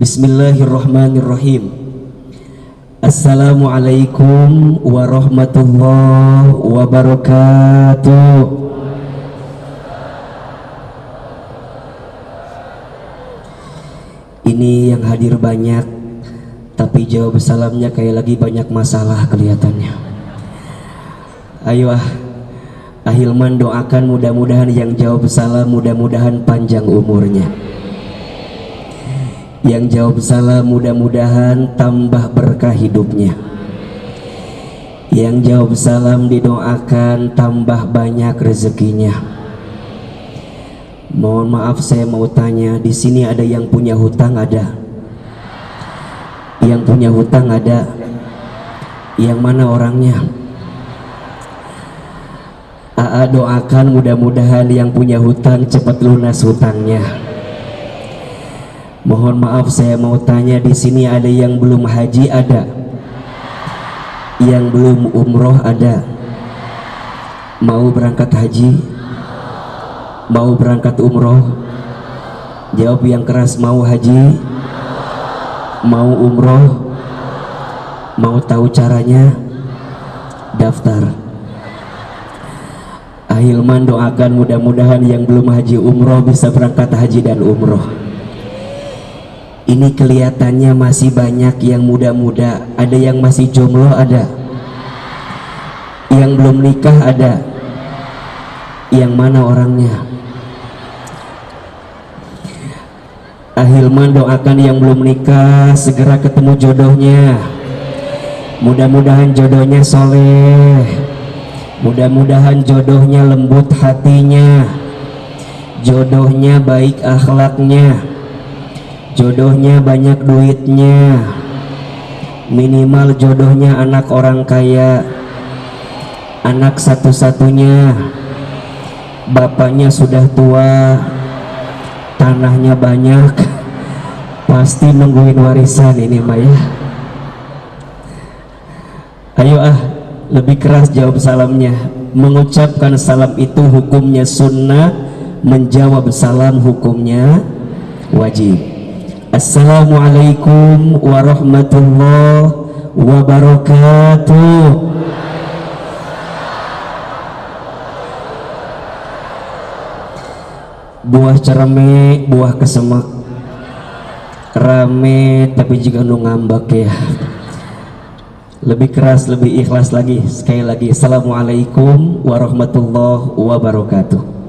Bismillahirrahmanirrahim. Assalamualaikum warahmatullahi wabarakatuh. Ini yang hadir banyak, tapi jawab salamnya kayak lagi banyak masalah kelihatannya. Ayo Ahilman doakan mudah-mudahan yang jawab salam mudah-mudahan panjang umurnya. Yang jawab salam mudah-mudahan tambah berkah hidupnya. Yang jawab salam didoakan tambah banyak rezekinya. Mohon maaf saya mau tanya, di sini ada yang punya hutang ada? Yang punya hutang ada? Yang mana orangnya? AA doakan mudah-mudahan yang punya hutang cepat lunas hutangnya. Mohon maaf saya mau tanya, di sini ada yang belum haji ada? Yang belum umroh ada? Mau berangkat haji? Mau berangkat umroh? Jawab yang keras, mau haji? Mau umroh? Mau tahu caranya? Daftar. Ahilman doakan mudah-mudahan yang belum haji umroh bisa berangkat haji dan umroh. Ini kelihatannya masih banyak yang muda-muda, ada yang masih jomblo ada, yang belum nikah ada. Yang mana orangnya? Ahilman doakan yang belum nikah segera ketemu jodohnya. Mudah-mudahan jodohnya soleh, mudah-mudahan jodohnya lembut hatinya, jodohnya baik akhlaknya, jodohnya banyak duitnya, minimal jodohnya anak orang kaya, anak satu-satunya, bapaknya sudah tua, tanahnya banyak, pasti nungguin warisan ini mah ya. Ayo lebih keras jawab salamnya. Mengucapkan salam itu hukumnya sunnah, menjawab salam hukumnya wajib. Assalamualaikum warahmatullahi wabarakatuh. Buah cerame, buah kesemak, rame tapi juga nu ngambak ya. Lebih keras, lebih ikhlas lagi. Sekali lagi, assalamualaikum warahmatullahi wabarakatuh.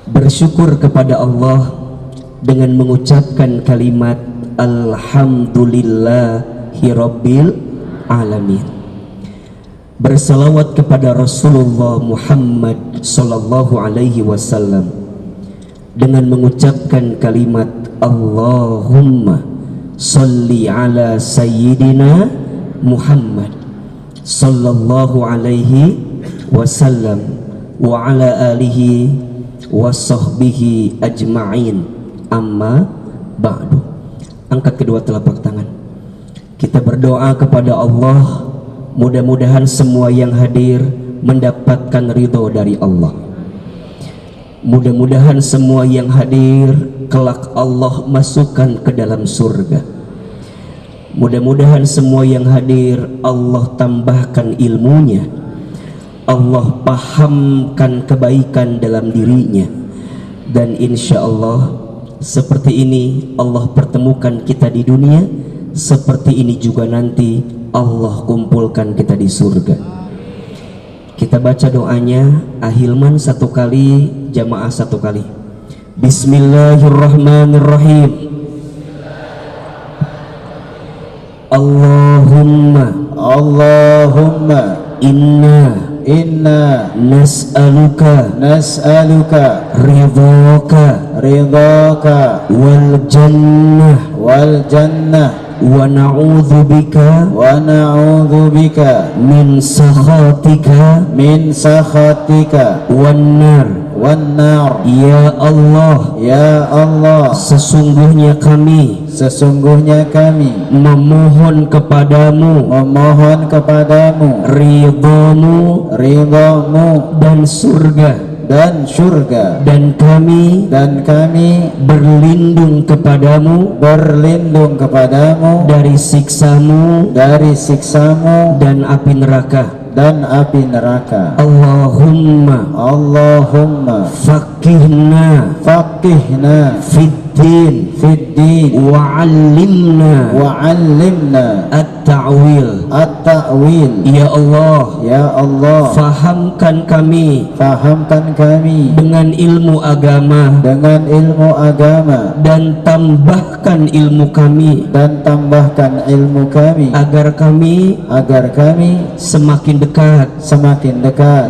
Bersyukur kepada Allah dengan mengucapkan kalimat alhamdulillahi rabbil alamin. Bersalawat kepada Rasulullah Muhammad sallallahu alaihi wasallam dengan mengucapkan kalimat Allahumma salli ala sayyidina Muhammad sallallahu alaihi wasallam wa ala alihi wasahbihi ajma'in, amma ba'du. Angkat kedua telapak tangan, kita berdoa kepada Allah, mudah-mudahan semua yang hadir mendapatkan ridho dari Allah. Mudah-mudahan semua yang hadir kelak Allah masukkan ke dalam surga. Mudah-mudahan semua yang hadir Allah tambahkan ilmunya, Allah pahamkan kebaikan dalam dirinya, dan insya Allah seperti ini Allah pertemukan kita di dunia, seperti ini juga nanti Allah kumpulkan kita di surga. Kita baca doanya, Ahilman satu kali, jamaah satu kali. Bismillahirrahmanirrahim. Allahumma inna nas'aluka ridhaka wal jannah wa na'udzu bika min sakhatika wan nar. Ya Allah, sesungguhnya kami memohon kepadamu ridhamu dan surga dan surga, dan kami berlindung kepadamu dari siksamu dan api neraka. Allahumma faqihna fiddin wa'allimna at-ta'wil. Ya Allah, fahamkan kami dengan ilmu agama dan tambahkan ilmu kami agar kami semakin dekat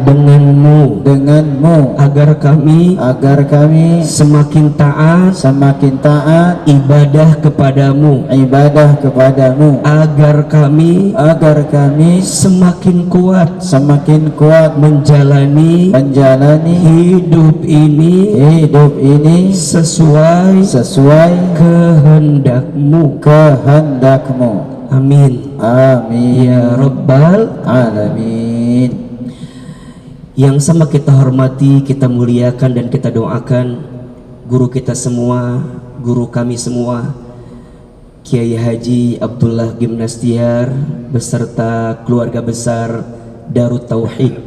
denganmu, agar kami semakin taat ibadah kepadamu, agar kami semakin kuat menjalani hidup ini sesuai kehendakmu. Amin ya Rabbal Alamin. Yang sama kita hormati, kita muliakan, dan kita doakan guru kita semua, guru kami semua, Kiai Haji Abdullah Gimnastiar beserta keluarga besar Darut Tauhid.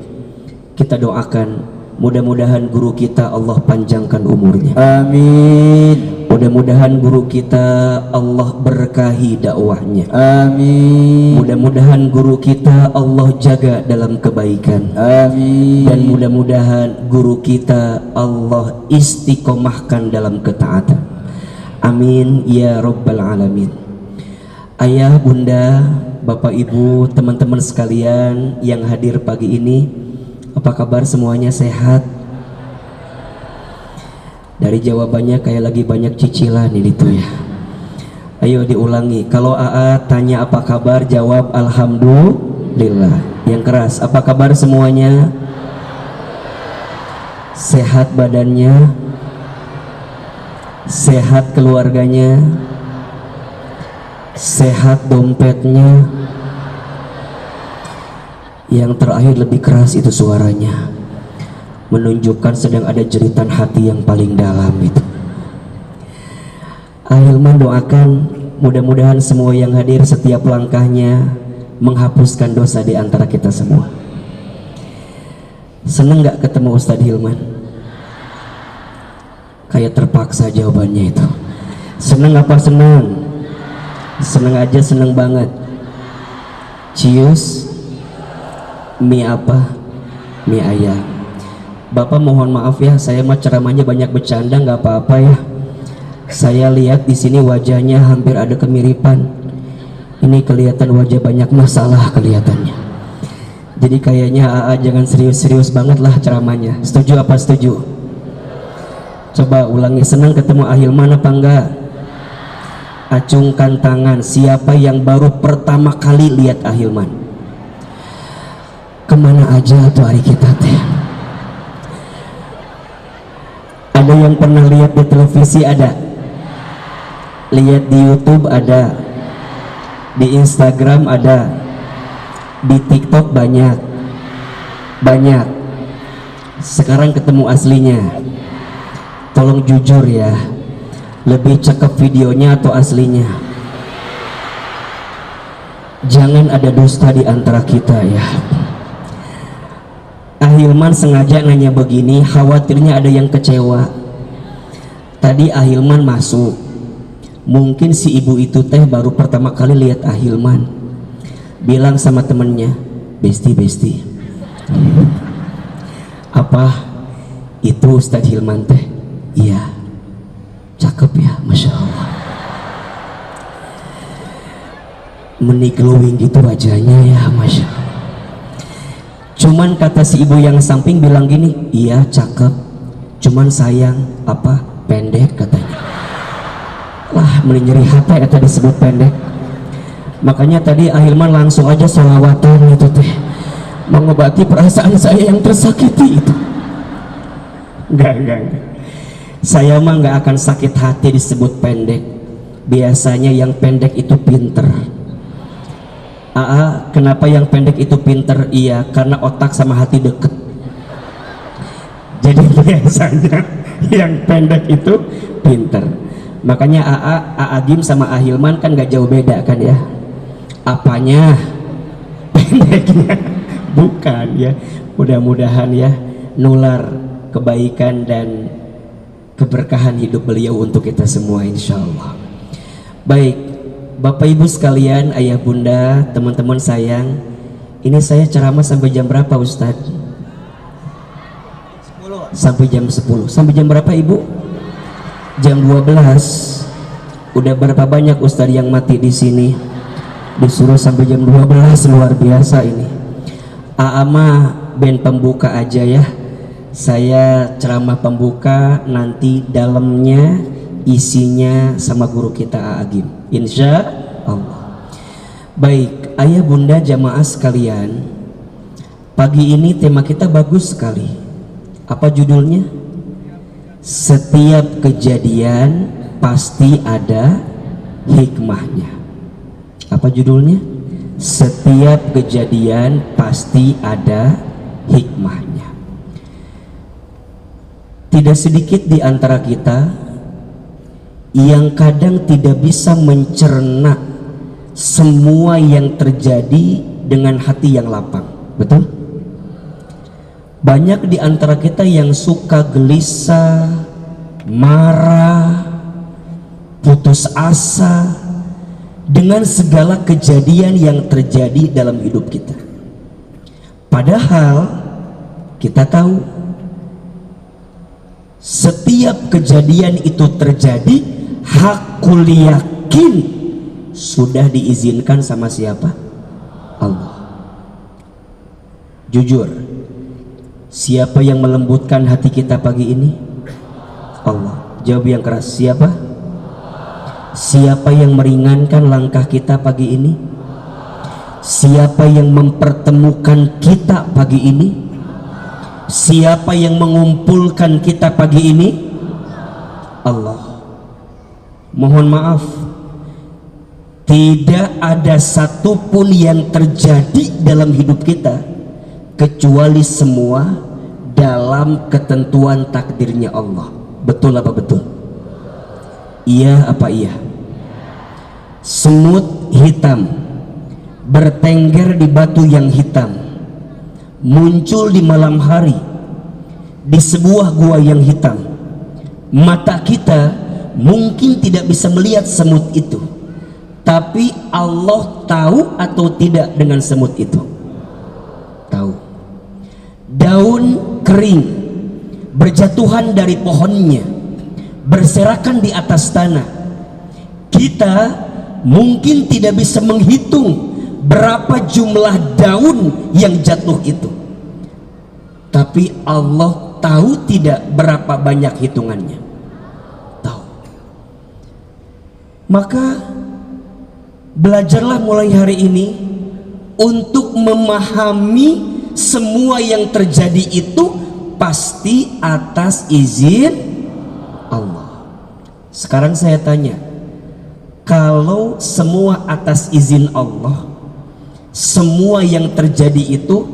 Kita doakan mudah-mudahan guru kita Allah panjangkan umurnya. Amin. Mudah-mudahan guru kita Allah berkahi dakwahnya. Amin. Mudah-mudahan guru kita Allah jaga dalam kebaikan. Amin. Dan mudah-mudahan guru kita Allah istiqomahkan dalam ketaatan. Amin ya Rabbal Alamin. Ayah, bunda, bapak, ibu, teman-teman sekalian yang hadir pagi ini, apa kabar semuanya? Sehat? Dari jawabannya kayak lagi banyak cicilan ini tuh ya. Ayo diulangi. Kalau AA tanya apa kabar, jawab alhamdulillah. Yang keras, apa kabar semuanya? Sehat badannya? Sehat keluarganya? Sehat dompetnya? Yang terakhir lebih keras itu suaranya, menunjukkan sedang ada jeritan hati yang paling dalam itu. Ahilman doakan mudah-mudahan semua yang hadir setiap langkahnya menghapuskan dosa di antara kita semua. Seneng gak ketemu Ustadz Hilman? Kayak terpaksa jawabannya itu. Seneng apa seneng? Seneng aja, seneng banget. Cius. Mie apa? Mie ayam. Bapak mohon maaf ya, saya mah ceramahnya banyak bercanda, nggak apa-apa ya. Saya lihat di sini wajahnya hampir ada kemiripan. Ini kelihatan wajah banyak masalah kelihatannya. Jadi kayaknya AA jangan serius-serius banget lah ceramahnya. Setuju apa setuju? Coba ulangi, senang ketemu Ahilman apa enggak? Acungkan tangan, siapa yang baru pertama kali lihat Ahilman? Kemana aja tuh hari kita teh? Ada yang pernah lihat di televisi? Ada. Lihat di YouTube ada. Di Instagram ada. Di TikTok banyak. Sekarang ketemu aslinya. Tolong jujur ya, lebih cakep videonya atau aslinya? Jangan ada dusta di antara kita ya. Ahilman sengaja nanya begini, khawatirnya ada yang kecewa. Tadi Ahilman masuk, mungkin si ibu itu teh baru pertama kali lihat Ahilman, bilang sama temennya, besti apa itu Ustadz Hilman teh? Iya, cakep ya, Masya Allah, meni glowing gitu wajahnya ya, Masya Allah. Cuman kata si ibu yang samping bilang gini, iya cakep, cuman sayang apa, pendek katanya. Lah meni nyeri hati atau disebut pendek. Makanya tadi Ahilman langsung aja sholawatan itu teh, mengobati perasaan saya yang tersakiti itu. Enggak. Saya mah nggak akan sakit hati disebut pendek. Biasanya yang pendek itu pinter. Kenapa yang pendek itu pinter? Iya, karena otak sama hati deket. Jadi biasanya yang pendek itu pinter. Makanya Agim sama Ahilman kan gak jauh beda kan ya. Apanya? Pendeknya bukan ya. Mudah-mudahan ya nular kebaikan dan keberkahan hidup beliau untuk kita semua insya Allah. Baik, Bapak Ibu sekalian, ayah bunda, teman-teman sayang, ini saya ceramah sampai jam berapa Ustadz? Sampai jam 10. Sampai jam berapa Ibu? Jam 12. Udah berapa banyak Ustadz yang mati di sini? Disuruh sampai jam 12, luar biasa ini. Aama band pembuka aja ya. Saya ceramah pembuka, nanti dalamnya isinya sama guru kita Agim insya Allah. Baik, ayah bunda jamaah sekalian, pagi ini tema kita bagus sekali. Apa judulnya? Setiap kejadian pasti ada hikmahnya. Apa judulnya? Setiap kejadian pasti ada hikmahnya. Tidak sedikit di antara kita yang kadang tidak bisa mencerna semua yang terjadi dengan hati yang lapang. Betul? Banyak di antara kita yang suka gelisah, marah, putus asa dengan segala kejadian yang terjadi dalam hidup kita. Padahal kita tahu setiap kejadian itu terjadi hakul yakin sudah diizinkan sama siapa? Allah. Jujur, siapa yang melembutkan hati kita pagi ini? Allah. Jawab yang keras, siapa? Siapa yang meringankan langkah kita pagi ini? Siapa yang mempertemukan kita pagi ini? Siapa yang mengumpulkan kita pagi ini? Allah. Mohon maaf, tidak ada satupun yang terjadi dalam hidup kita kecuali semua dalam ketentuan takdirnya Allah. Betul apa betul? Iya apa iya? Semut hitam bertengger di batu yang hitam, muncul di malam hari di sebuah gua yang hitam. Mata kita mungkin tidak bisa melihat semut itu, tapi Allah tahu atau tidak dengan semut itu? Tahu. Daun kering berjatuhan dari pohonnya, berserakan di atas tanah. Kita mungkin tidak bisa menghitung berapa jumlah daun yang jatuh itu, tapi Allah tahu tidak berapa banyak hitungannya? Tahu. Maka belajarlah mulai hari ini untuk memahami semua yang terjadi itu pasti atas izin Allah. Sekarang saya tanya, kalau semua atas izin Allah, semua yang terjadi itu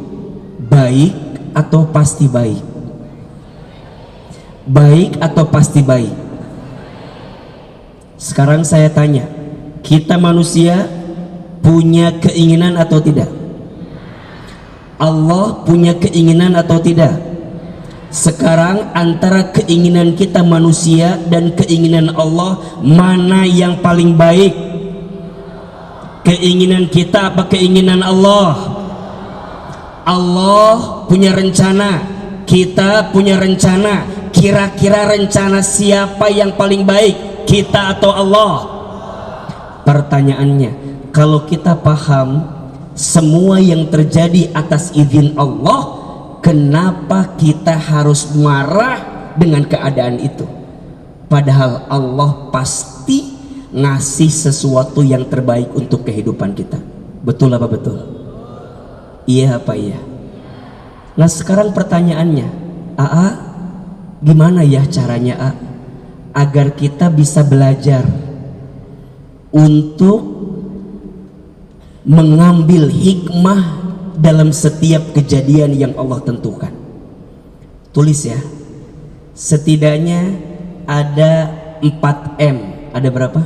baik atau pasti baik? Baik atau pasti baik? Sekarang saya tanya, kita manusia punya keinginan atau tidak? Allah punya keinginan atau tidak? Sekarang antara keinginan kita manusia dan keinginan Allah, mana yang paling baik? Keinginan kita apa keinginan Allah? Allah punya rencana, kita punya rencana. Kira-kira rencana siapa yang paling baik, kita atau Allah? Pertanyaannya, kalau kita paham semua yang terjadi atas izin Allah, kenapa kita harus marah dengan keadaan itu? Padahal Allah pasti ngasih sesuatu yang terbaik untuk kehidupan kita. Betul apa betul? Iya apa iya? Nah sekarang pertanyaannya, gimana ya caranya agar kita bisa belajar untuk mengambil hikmah dalam setiap kejadian yang Allah tentukan? Tulis ya, Setidaknya ada 4M. Ada berapa?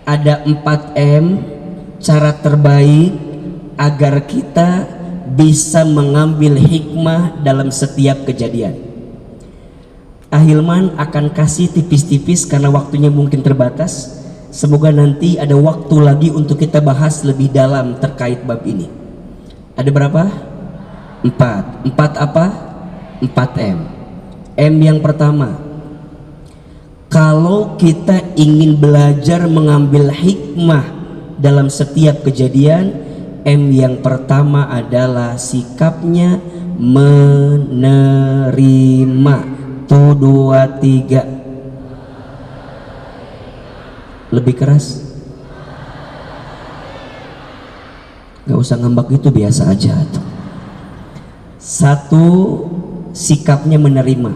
Ada 4M cara terbaik agar kita bisa mengambil hikmah dalam setiap kejadian. Ahilman akan kasih tipis-tipis karena waktunya mungkin terbatas. Semoga nanti ada waktu lagi untuk kita bahas lebih dalam terkait bab ini. Ada berapa? 4. 4 apa? 4M. M yang pertama, kalau kita ingin belajar mengambil hikmah dalam setiap kejadian, M yang pertama adalah sikapnya menerima. 1, 2, 3. Lebih keras. Gak usah ngambek gitu, biasa aja tuh. 1, sikapnya menerima.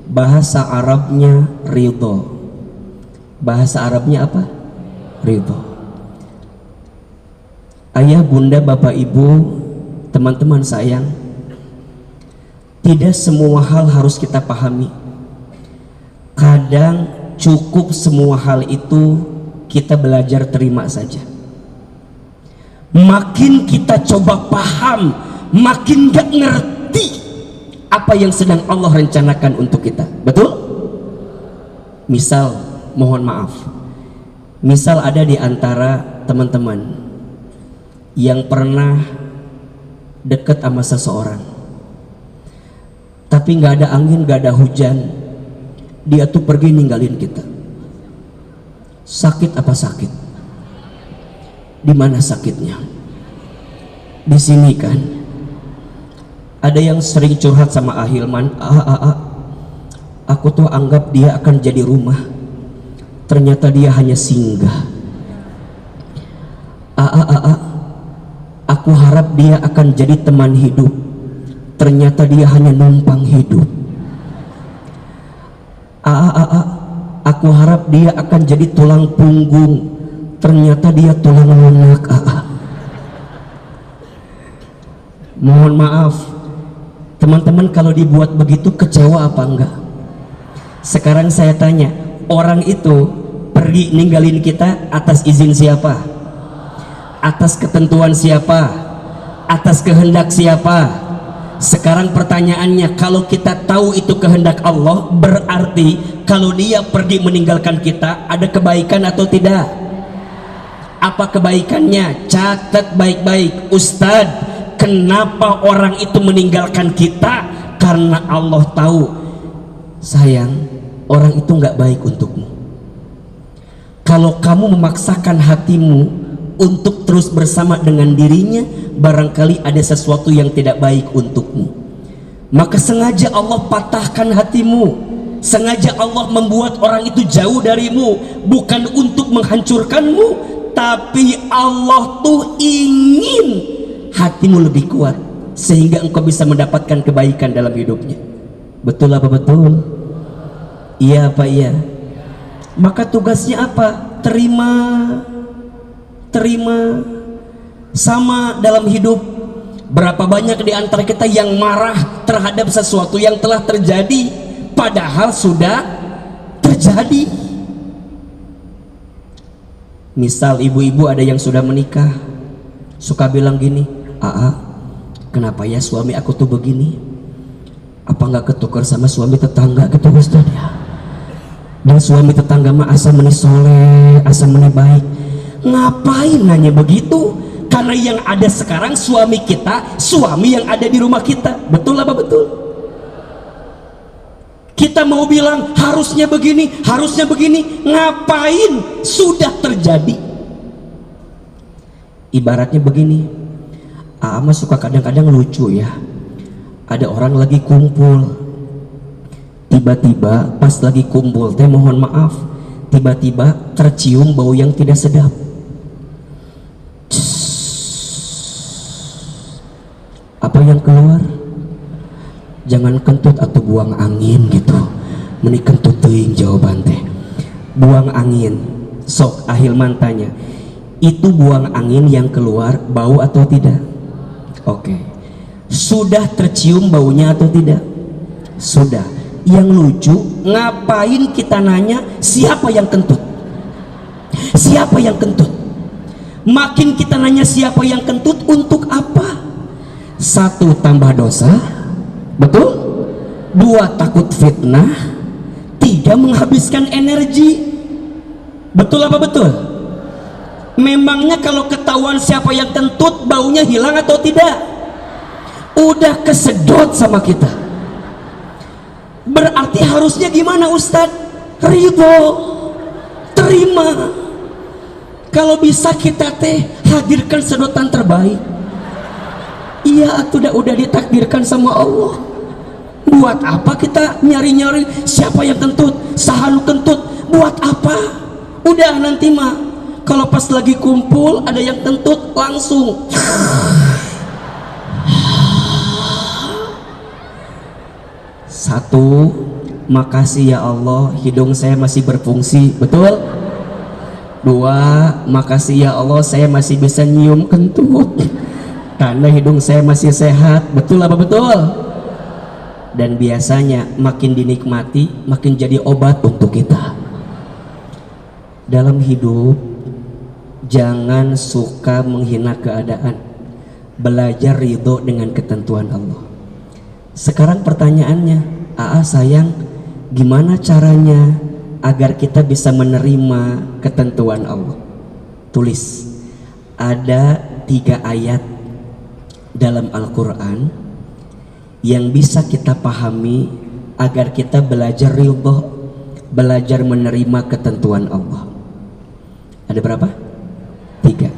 Bahasa Arabnya ridho. Bahasa Arabnya apa? Ridho. Ayah, bunda, bapak, ibu, teman-teman sayang, tidak semua hal harus kita pahami. Kadang cukup semua hal itu kita belajar terima saja. Makin kita coba paham, makin gak ngerti apa yang sedang Allah rencanakan untuk kita. Betul? Misal, mohon maaf, misal ada di antara teman-teman yang pernah dekat sama seseorang, tapi nggak ada angin, nggak ada hujan, dia tuh pergi ninggalin kita. Sakit apa sakit? Di mana sakitnya? Di sini kan. Ada yang sering curhat sama Ahilman, aku tuh anggap dia akan jadi rumah, ternyata dia hanya singgah. Aku harap dia akan jadi teman hidup, ternyata dia hanya numpang hidup. Aku harap dia akan jadi tulang punggung, ternyata dia tulang lunak. Mohon maaf teman-teman, kalau dibuat begitu kecewa apa enggak? Sekarang saya tanya, orang itu pergi ninggalin kita atas izin siapa? Atas ketentuan siapa? Atas kehendak siapa? Sekarang pertanyaannya, kalau kita tahu itu kehendak Allah, berarti kalau dia pergi meninggalkan kita, ada kebaikan atau tidak? Apa kebaikannya? Catat baik-baik. Ustadz, kenapa orang itu meninggalkan kita? Karena Allah tahu, sayang, orang itu nggak baik untukmu. Kalau kamu memaksakan hatimu untuk terus bersama dengan dirinya, barangkali ada sesuatu yang tidak baik untukmu. Maka sengaja Allah patahkan hatimu, sengaja Allah membuat orang itu jauh darimu, bukan untuk menghancurkanmu, tapi Allah tuh ingin hatimu lebih kuat sehingga engkau bisa mendapatkan kebaikan dalam hidupnya. Betul apa betul? Iya apa iya? Maka tugasnya apa? Terima. Sama dalam hidup. Berapa banyak di antara kita yang marah terhadap sesuatu yang telah terjadi, padahal sudah terjadi. Misal ibu-ibu ada yang sudah menikah, suka bilang gini, kenapa ya suami aku tuh begini? Apa nggak ketukar sama suami tetangga gitu Ustaz ya? Dan suami tetangga mah asa meni soleh, asa meni baik. Ngapain nanya begitu? Karena yang ada sekarang suami kita, suami yang ada di rumah kita. Betul apa betul? Kita mau bilang harusnya begini, ngapain? Sudah terjadi. Ibaratnya begini, Ama suka kadang-kadang lucu ya. Ada orang lagi kumpul, tiba-tiba pas lagi kumpul teh, mohon maaf, tiba-tiba tercium bau yang tidak sedap. Apa yang keluar? Jangan kentut atau buang angin gitu. Meni kentut teuing jawaban teh. Buang angin. Sok Ahilman tanya, itu buang angin yang keluar bau atau tidak? Oke. Sudah tercium baunya atau tidak? Sudah. Yang lucu, ngapain kita nanya siapa yang kentut? Siapa yang kentut? Makin kita nanya siapa yang kentut, untuk apa? Satu, tambah dosa, betul? Dua, takut fitnah. Tiga, menghabiskan energi. Betul apa betul? Memangnya kalau ketahuan siapa yang kentut, baunya hilang atau tidak? Udah kesedot sama kita. Berarti harusnya gimana Ustadz? Ridho, terima. Kalau bisa kita hadirkan sedotan terbaik. Iya, udah ditakdirkan sama Allah. Buat apa kita nyari-nyari siapa yang kentut, sahanu kentut? Buat apa? Udah nanti mah kalau pas lagi kumpul ada yang kentut, langsung satu, makasih ya Allah hidung saya masih berfungsi, betul? Dua, makasih ya Allah saya masih bisa nyium kentut karena hidung saya masih sehat, betul apa betul? Dan biasanya makin dinikmati makin jadi obat untuk kita. Dalam hidup jangan suka menghina keadaan, belajar ridho dengan ketentuan Allah. Sekarang pertanyaannya, sayang, gimana caranya agar kita bisa menerima ketentuan Allah? Tulis, ada 3 ayat dalam Al-Quran yang bisa kita pahami agar kita belajar ridho, belajar menerima ketentuan Allah. Ada berapa? 3.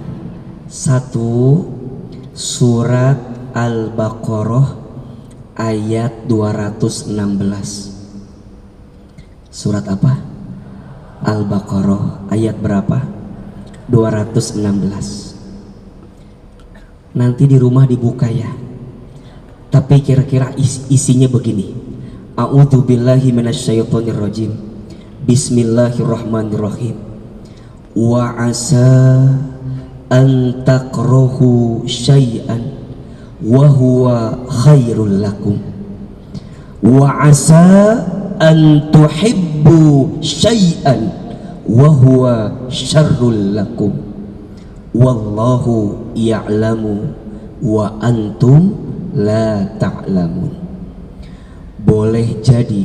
1, surat Al-Baqarah ayat 216. Surat apa? Al-Baqarah ayat berapa? 216. Nanti di rumah dibuka ya. Tapi kira-kira isinya begini. A'udzubillahi minasyaitonirrajim. Bismillahirrahmanirrahim. Wa asa an takrahu syai'an wa huwa khairul lakum. Wa asa an tuhibbu syai'an wa huwa syarrul lakum. Wallahu ya'lamu wa antum la ta'lamun. Boleh jadi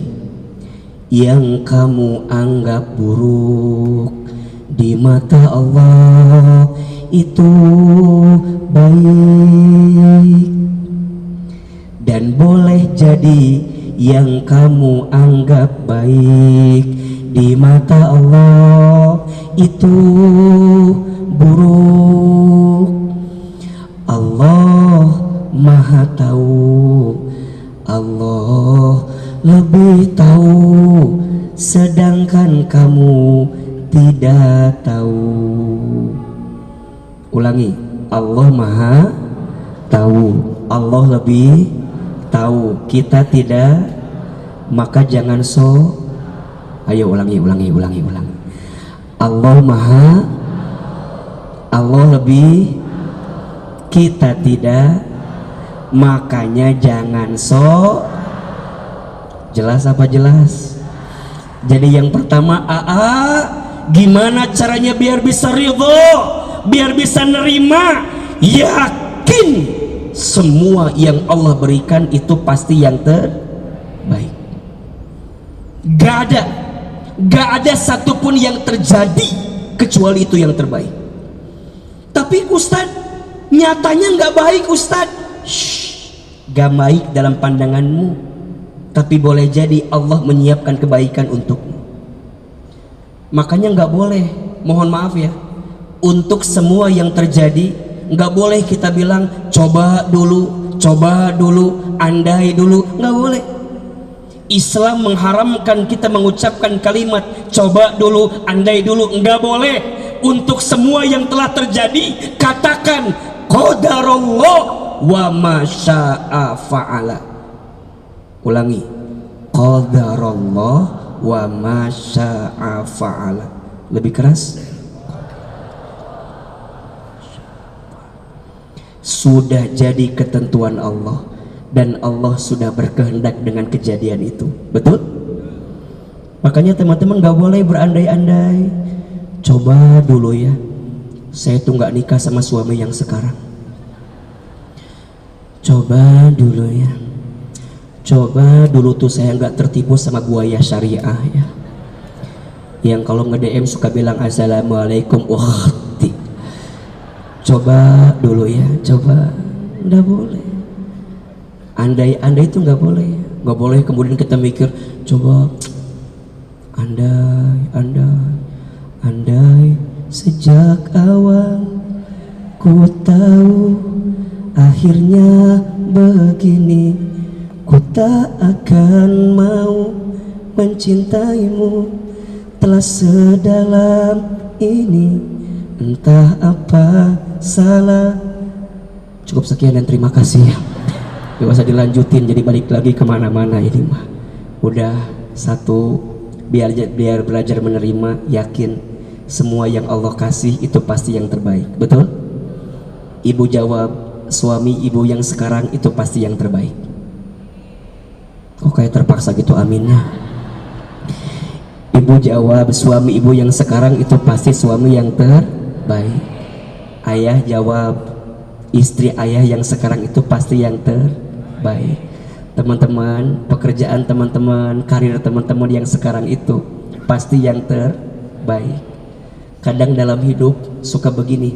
yang kamu anggap buruk di mata Allah itu baik, dan boleh jadi yang kamu anggap baik di mata Allah itu buruk. Allah Maha tahu, Allah lebih tahu, sedangkan kamu tidak tahu. Ulangi, Allah Maha tahu, Allah lebih tahu, kita tidak, maka jangan ayo ulangi. Allah Maha, Allah lebih, kita tidak, makanya jangan jelas apa jelas? Jadi yang pertama, gimana caranya biar bisa ridho, biar bisa nerima? Yakin semua yang Allah berikan itu pasti yang terbaik. Gak ada satupun yang terjadi kecuali itu yang terbaik. Tapi Ustadz, nyatanya nggak baik Ustadz. Gak baik dalam pandanganmu, tapi boleh jadi Allah menyiapkan kebaikan untukmu. Makanya nggak boleh, mohon maaf ya, untuk semua yang terjadi nggak boleh kita bilang coba dulu, andai dulu, nggak boleh. Islam mengharamkan kita mengucapkan kalimat coba dulu, andai dulu, nggak boleh. Untuk semua yang telah terjadi katakan qadarullah wa ma syaa fa'ala. Ulangi, qadarullah wa ma syaa fa'ala. Lebih keras. Sudah jadi ketentuan Allah, dan Allah sudah berkehendak dengan kejadian itu. Betul? Makanya teman-teman gak boleh berandai-andai. Coba dulu ya, saya tuh gak nikah sama suami yang sekarang. Coba dulu ya, coba dulu tuh saya gak tertipu sama buaya syariah ya, yang kalau nge-DM suka bilang assalamualaikum ukhti. Coba dulu ya, coba. Nggak boleh. Andai-andai itu nggak boleh. Nggak boleh kemudian kita mikir, coba andai sejak awal ku tahu akhirnya begini, ku tak akan mau mencintaimu telah sedalam ini, entah apa salah. Cukup sekian dan terima kasih ya. Gak usah dilanjutin, jadi balik lagi kemana-mana ini mah. Udah satu, biar belajar menerima, yakin semua yang Allah kasih itu pasti yang terbaik. Betul? Ibu jawab, suami ibu yang sekarang itu pasti yang terbaik. Kok kayak terpaksa gitu aminnya? Ibu jawab, suami ibu yang sekarang itu pasti suami yang terbaik. Ayah jawab, istri ayah yang sekarang itu pasti yang terbaik. Teman-teman, pekerjaan teman-teman, karir teman-teman yang sekarang itu pasti yang terbaik. Kadang dalam hidup suka begini,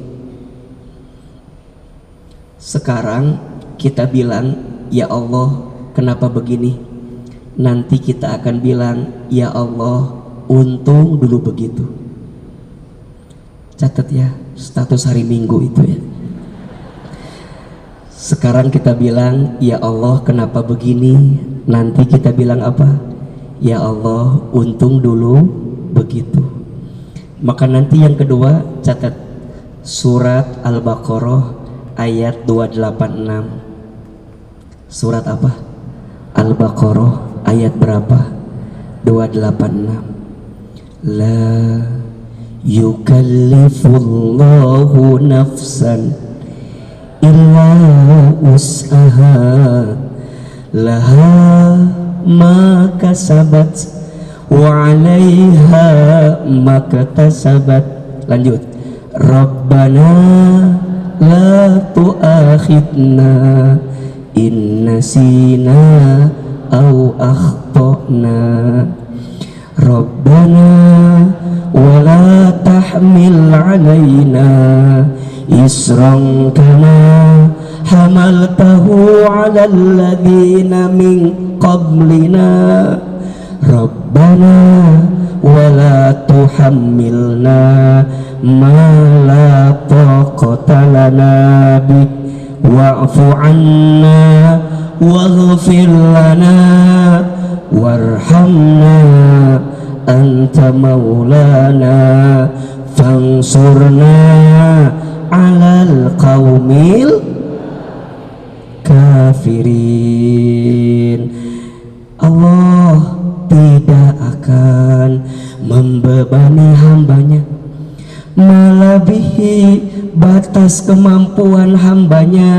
sekarang kita bilang ya Allah kenapa begini, nanti kita akan bilang ya Allah untung dulu begitu. Catat ya, status hari Minggu itu ya. Sekarang kita bilang ya Allah kenapa begini, nanti kita bilang apa? Ya Allah untung dulu begitu. Maka nanti yang kedua, catat surat Al-Baqarah ayat 286. Surat apa? Al-Baqarah ayat berapa? 286. La yukallifullahu nafsan illa us'aha laha ma kasabat wa 'alaiha ma katasabat. Lanjut. Rabbana la tu'akhidna in nasina aw akhtana. Rabbana wa la tahmil 'alaina isran kama hamaltahu 'alal ladzina min qablina. Rabbana wa la tuhammilna ma la taqata lana bih wa'fu 'anna waghfir lana warhamna anta maulana fansurna 'alal qaumil kafirin. Allah tidak akan membebani hambanya melebihi batas kemampuan hambanya.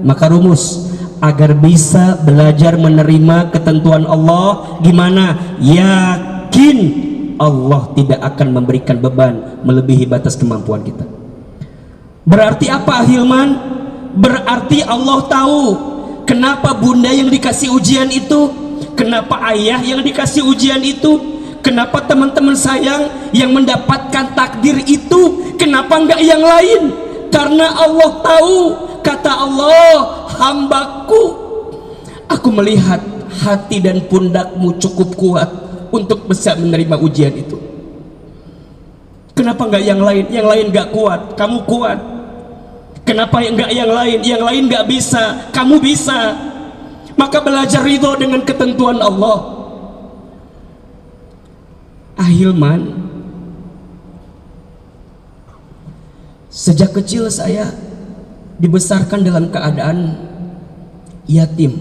Maka rumus agar bisa belajar menerima ketentuan Allah gimana? Yakin Allah tidak akan memberikan beban melebihi batas kemampuan kita. Berarti apa Hilman? Berarti Allah tahu kenapa bunda yang dikasih ujian itu, kenapa ayah yang dikasih ujian itu, kenapa teman-teman sayang yang mendapatkan takdir itu, kenapa enggak yang lain? Karena Allah tahu, kata Allah, hambaku, aku melihat hati dan pundakmu cukup kuat untuk bisa menerima ujian itu. Kenapa enggak yang lain? Yang lain enggak kuat, kamu kuat. Kenapa enggak yang lain? Yang lain enggak bisa, kamu bisa. Maka belajar ridho dengan ketentuan Allah. Ahilman, sejak kecil saya dibesarkan dalam keadaan yatim.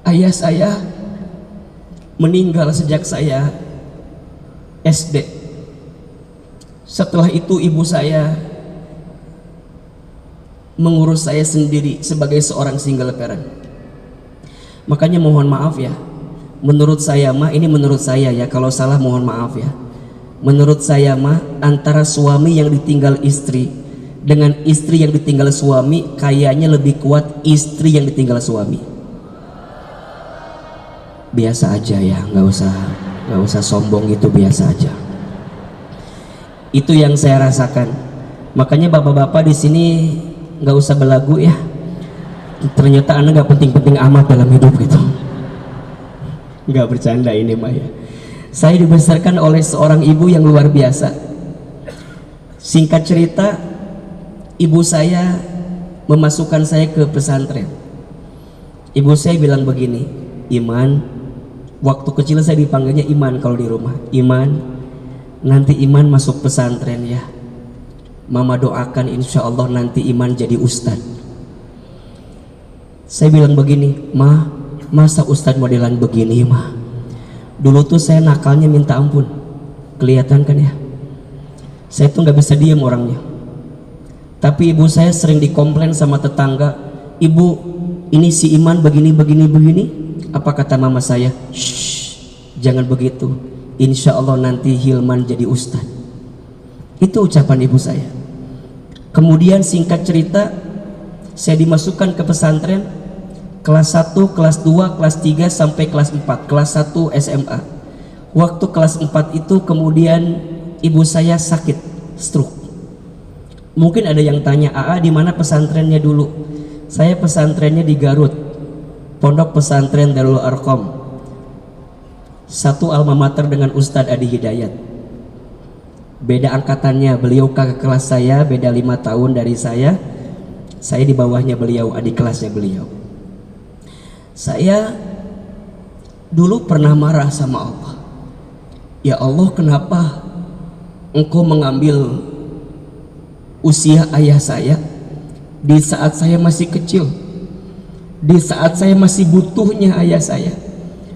Ayah saya meninggal sejak saya SD. Setelah itu ibu saya mengurus saya sendiri sebagai seorang single parent. Makanya mohon maaf ya, menurut saya mah, ini menurut saya ya, kalau salah mohon maaf ya. Menurut saya mah, antara suami yang ditinggal istri dengan istri yang ditinggal suami, kayaknya lebih kuat istri yang ditinggal suami. Biasa aja ya, nggak usah sombong gitu, biasa aja. Itu yang saya rasakan. Makanya bapak-bapak di sini nggak usah belagu ya. Ternyata Anda nggak penting-penting amat dalam hidup gitu. Nggak bercanda ini mah ya. Saya dibesarkan oleh seorang ibu yang luar biasa. Singkat cerita, ibu saya memasukkan saya ke pesantren. Ibu saya bilang begini, Iman, waktu kecil saya dipanggilnya Iman kalau di rumah. Iman, nanti Iman masuk pesantren ya. Mama doakan insya Allah nanti Iman jadi ustad. Saya bilang begini, Ma, masa ustad modelan begini Ma? Dulu tuh saya nakalnya minta ampun, kelihatan kan ya. Saya tuh nggak bisa diam orangnya. Tapi ibu saya sering dikomplain sama tetangga, Ibu, ini si Iman begini. Apa kata mama saya? Shh, jangan begitu. Insya Allah nanti Hilman jadi ustad. Itu ucapan ibu saya. Kemudian singkat cerita, saya dimasukkan ke pesantren kelas 1, kelas 2, kelas 3 sampai kelas 4, kelas 1 SMA. Waktu kelas 4 itu kemudian ibu saya sakit stroke. Mungkin ada yang tanya, AA di mana pesantrennya dulu? Saya pesantrennya di Garut, Pondok Pesantren Darul Arqam, satu alma mater dengan Ustadz Adi Hidayat. Beda angkatannya, beliau kakak kelas saya, beda 5 tahun dari saya di bawahnya beliau, adik kelasnya beliau. Saya dulu pernah marah sama Allah. Ya Allah, kenapa Engkau mengambil usia ayah saya di saat saya masih kecil, di saat saya masih butuhnya ayah saya,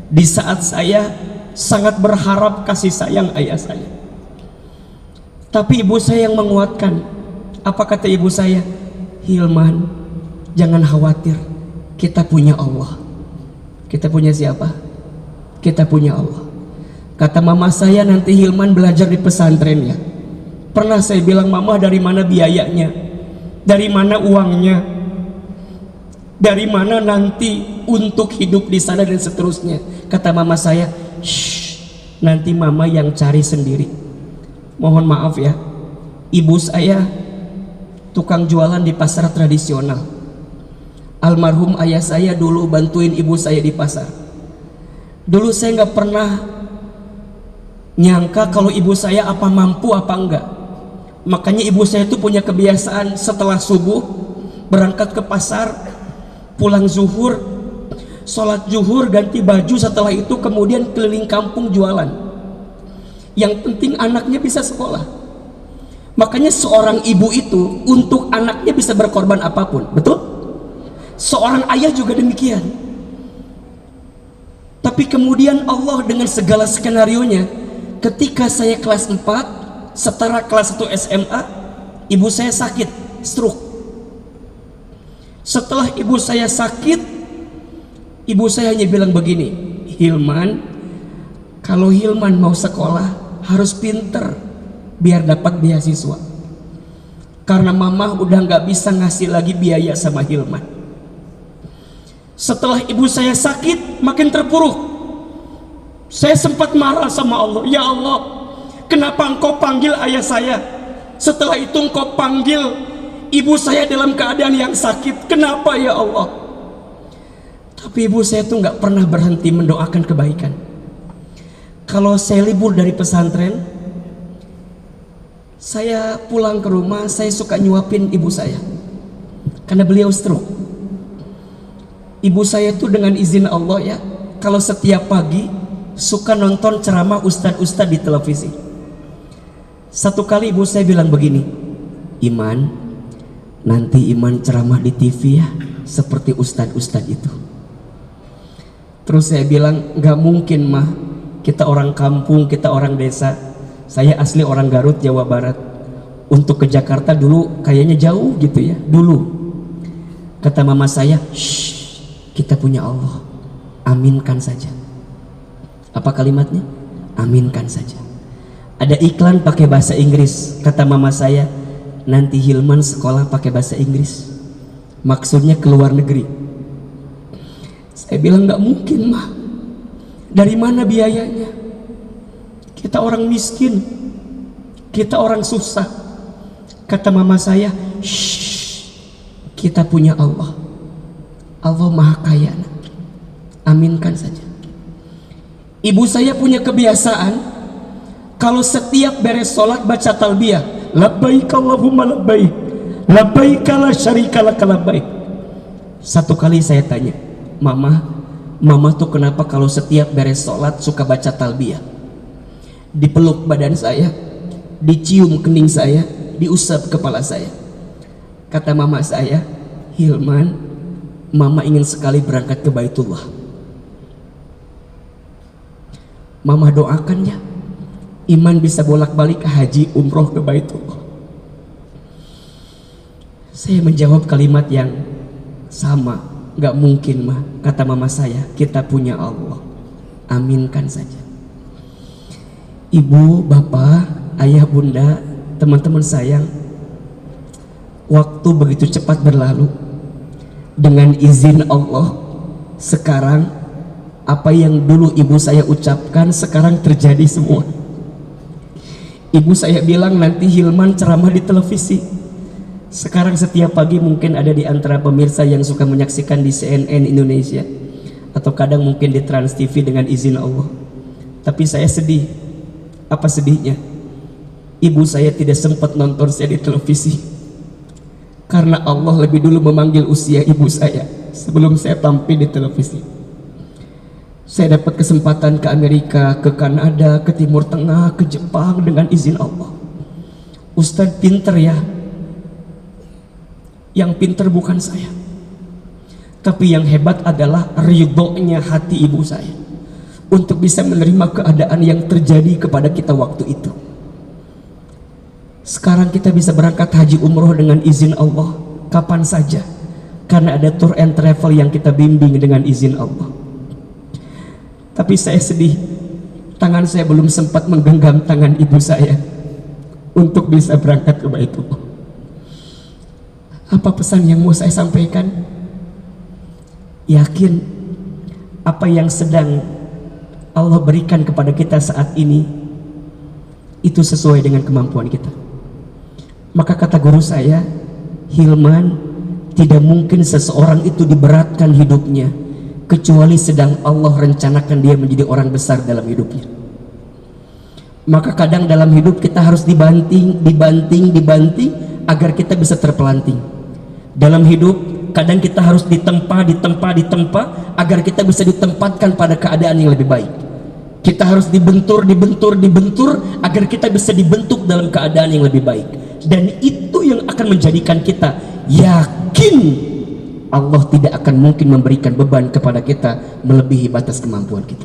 di saat saya sangat berharap kasih sayang ayah saya. Tapi ibu saya yang menguatkan. Apa kata ibu saya? Hilman, jangan khawatir, kita punya Allah. Kita punya siapa? Kita punya Allah. Kata mama saya, nanti Hilman belajar di pesantren ya. Pernah saya bilang, Mama, dari mana biayanya? Dari mana uangnya? Dari mana nanti untuk hidup di sana dan seterusnya? Kata mama saya, shh, nanti mama yang cari sendiri. Mohon maaf ya, ibu saya tukang jualan di pasar tradisional. Almarhum ayah saya dulu bantuin ibu saya di pasar. Dulu saya nggak pernah nyangka kalau ibu saya apa mampu apa enggak. Makanya ibu saya itu punya kebiasaan setelah subuh berangkat ke pasar, pulang zuhur, sholat zuhur, ganti baju, setelah itu kemudian keliling kampung jualan. Yang penting anaknya bisa sekolah. Makanya seorang ibu itu untuk anaknya bisa berkorban apapun, betul? Seorang ayah juga demikian. Tapi kemudian Allah dengan segala skenarionya, ketika saya kelas 4, setara kelas 1 SMA, ibu saya sakit stroke. Setelah ibu saya sakit, ibu saya hanya bilang begini, Hilman, kalau Hilman mau sekolah harus pinter biar dapat beasiswa, karena mama udah nggak bisa ngasih lagi biaya sama Hilman. Setelah ibu saya sakit, makin terpuruk. Saya sempat marah sama Allah, ya Allah, kenapa engkau panggil ayah saya, setelah itu engkau panggil ibu saya dalam keadaan yang sakit? Kenapa ya Allah? Tapi ibu saya tuh nggak pernah berhenti mendoakan kebaikan. Kalau saya libur dari pesantren, saya pulang ke rumah, saya suka nyuapin ibu saya karena beliau stroke. Ibu saya tuh dengan izin Allah ya, kalau setiap pagi suka nonton ceramah ustadz-ustadz di televisi. Satu kali ibu saya bilang begini, Iman, nanti Iman ceramah di TV ya, seperti ustadz-ustadz itu. Terus saya bilang, gak mungkin mah, kita orang kampung, kita orang desa. Saya asli orang Garut, Jawa Barat. Untuk ke Jakarta dulu kayaknya jauh gitu ya, dulu. Kata mama saya, shh, kita punya Allah, aminkan saja. Apa kalimatnya? Aminkan saja. Ada iklan pakai bahasa Inggris. Kata mama saya, nanti Hilman sekolah pakai bahasa Inggris, maksudnya ke luar negeri. Saya bilang nggak mungkin mah, dari mana biayanya? Kita orang miskin, kita orang susah. Kata mama saya, shh, kita punya Allah, Allah maha kaya, aminkan saja. Ibu saya punya kebiasaan, kalau setiap beres sholat baca talbiyah, labbaik Allahumma labbaik, labbaik la syarika lak labbaik. Satu kali saya tanya, mama tuh kenapa kalau setiap beres sholat suka baca talbiyah? Dipeluk badan saya, dicium kening saya, diusap kepala saya. Kata mama saya, Hilman, mama ingin sekali berangkat ke Baitullah. Mama doakan ya, Iman bisa bolak-balik haji umroh ke Baitullah. Saya menjawab kalimat yang sama, gak mungkin mah. Kata mama saya, kita punya Allah, aminkan saja. Ibu, bapak, ayah, bunda, teman-teman sayang, waktu begitu cepat berlalu. Dengan izin Allah, sekarang apa yang dulu ibu saya ucapkan sekarang terjadi semua. Ibu saya bilang nanti Hilman ceramah di televisi. Sekarang setiap pagi mungkin ada di antara pemirsa yang suka menyaksikan di CNN Indonesia, atau kadang mungkin di Trans TV dengan izin Allah. Tapi saya sedih. Apa sedihnya? Ibu saya tidak sempat nonton saya di televisi, karena Allah lebih dulu memanggil usia ibu saya sebelum saya tampil di televisi. Saya dapat kesempatan ke Amerika, ke Kanada, ke Timur Tengah, ke Jepang dengan izin Allah. Ustadz pinter ya. Yang pinter bukan saya, tapi yang hebat adalah ridhonya hati ibu saya untuk bisa menerima keadaan yang terjadi kepada kita waktu itu. Sekarang kita bisa berangkat haji umroh dengan izin Allah kapan saja, karena ada tour and travel yang kita bimbing dengan izin Allah. Tapi saya sedih, tangan saya belum sempat menggenggam tangan ibu saya untuk bisa berangkat ke Baitullah. Apa pesan yang mau saya sampaikan? Yakin apa yang sedang Allah berikan kepada kita saat ini itu sesuai dengan kemampuan kita. Maka kata guru saya, Hilman, tidak mungkin seseorang itu diberatkan hidupnya kecuali sedang Allah rencanakan dia menjadi orang besar dalam hidupnya. Maka kadang dalam hidup kita harus dibanting agar kita bisa terpelanting. Dalam hidup kadang kita harus ditempa agar kita bisa ditempatkan pada keadaan yang lebih baik. Kita harus dibentur agar kita bisa dibentuk dalam keadaan yang lebih baik. Dan itu yang akan menjadikan kita yakin Allah tidak akan mungkin memberikan beban kepada kita melebihi batas kemampuan kita.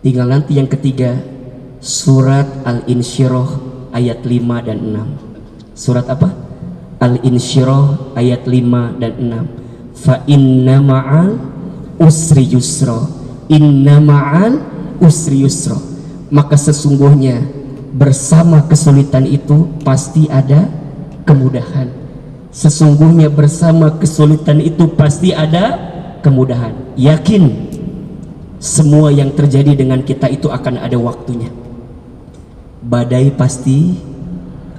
Tinggal nanti yang ketiga, surat Al-Insyirah ayat 5 dan 6. Surat apa? Al-Insyirah ayat 5 dan 6. Fa inna ma'al usri yusra, inna ma'al usri yusra. Maka sesungguhnya bersama kesulitan itu pasti ada kemudahan. Sesungguhnya bersama kesulitan itu pasti ada kemudahan. Yakin semua yang terjadi dengan kita itu akan ada waktunya. Badai pasti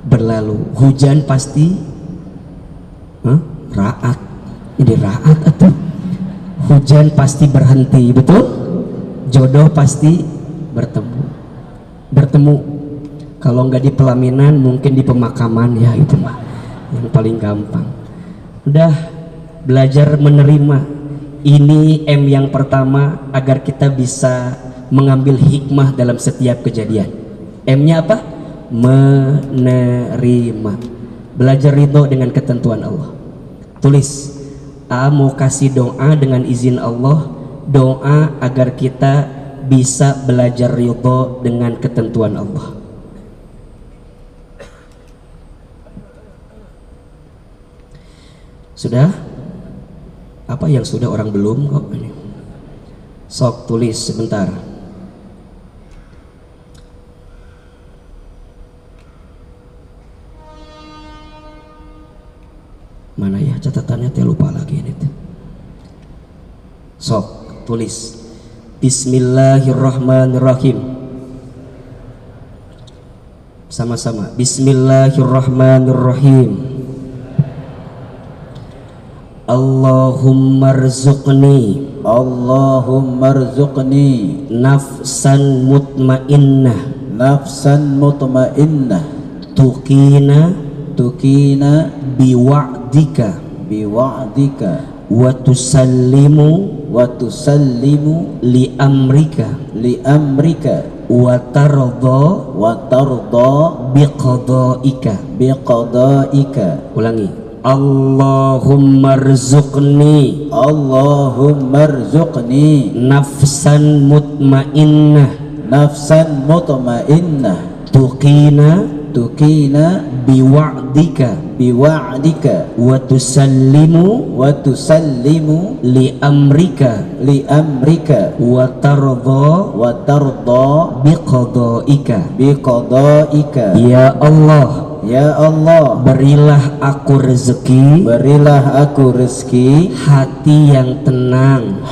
berlalu, hujan pasti raat, jadi raat atau hujan pasti berhenti, betul? Jodoh pasti bertemu. Kalau nggak di pelaminan mungkin di pemakaman, ya itu mah yang paling gampang. Udah belajar menerima. Ini M yang pertama agar kita bisa mengambil hikmah dalam setiap kejadian. M-nya apa? Menerima. Belajar ridho dengan ketentuan Allah. Tulis, A mau kasih doa dengan izin Allah, doa agar kita bisa belajar ridho dengan ketentuan Allah. Sudah? Apa yang sudah orang belum kok ini. Sok tulis sebentar. Mana ya catatannya, teh lupa lagi ini teh. Sok tulis. Bismillahirrahmanirrahim. Sama-sama. Bismillahirrahmanirrahim. Allahumma rzuqni nafsan mutmainnah tukina biwa'dika wa tusallimu li amrika wa tarda biqadaika. Ulangi. Allahumma rzuqni nafsan mutmainnah tukina biwa'dika wa tusallimu li amrika wa tarda biqadaika. Ya Allah, berilah aku rezeki hati yang tenang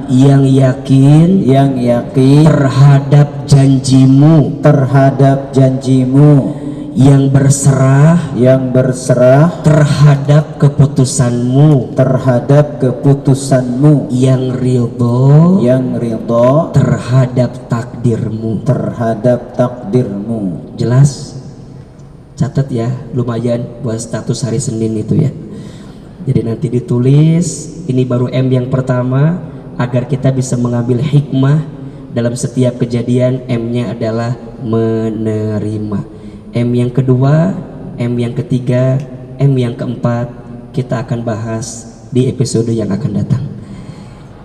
yang yakin terhadap janjimu yang berserah terhadap keputusanmu yang ridho terhadap takdirmu. Jelas? Catat ya, lumayan buat status hari Senin itu ya. Jadi nanti ditulis, ini baru M yang pertama, agar kita bisa mengambil hikmah dalam setiap kejadian. M-nya adalah menerima. M yang kedua, M yang ketiga, M yang keempat kita akan bahas di episode yang akan datang.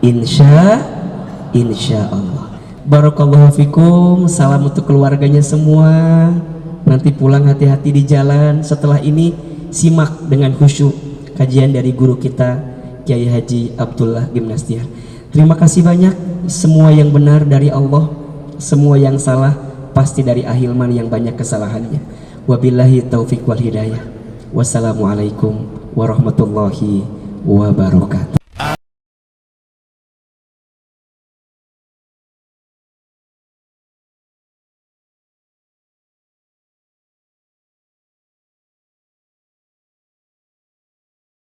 Insya Allah. Barakallahu fikum. Salam untuk keluarganya semua. Nanti pulang hati-hati di jalan. Setelah ini simak dengan khusyuk kajian dari guru kita Kiai Haji Abdullah Gimnastiar. Terima kasih banyak. Semua yang benar dari Allah, semua yang salah pasti dari Ahilman yang banyak kesalahannya. Wabillahi taufiq wal hidayah. Wassalamualaikum warahmatullahi wabarakatuh.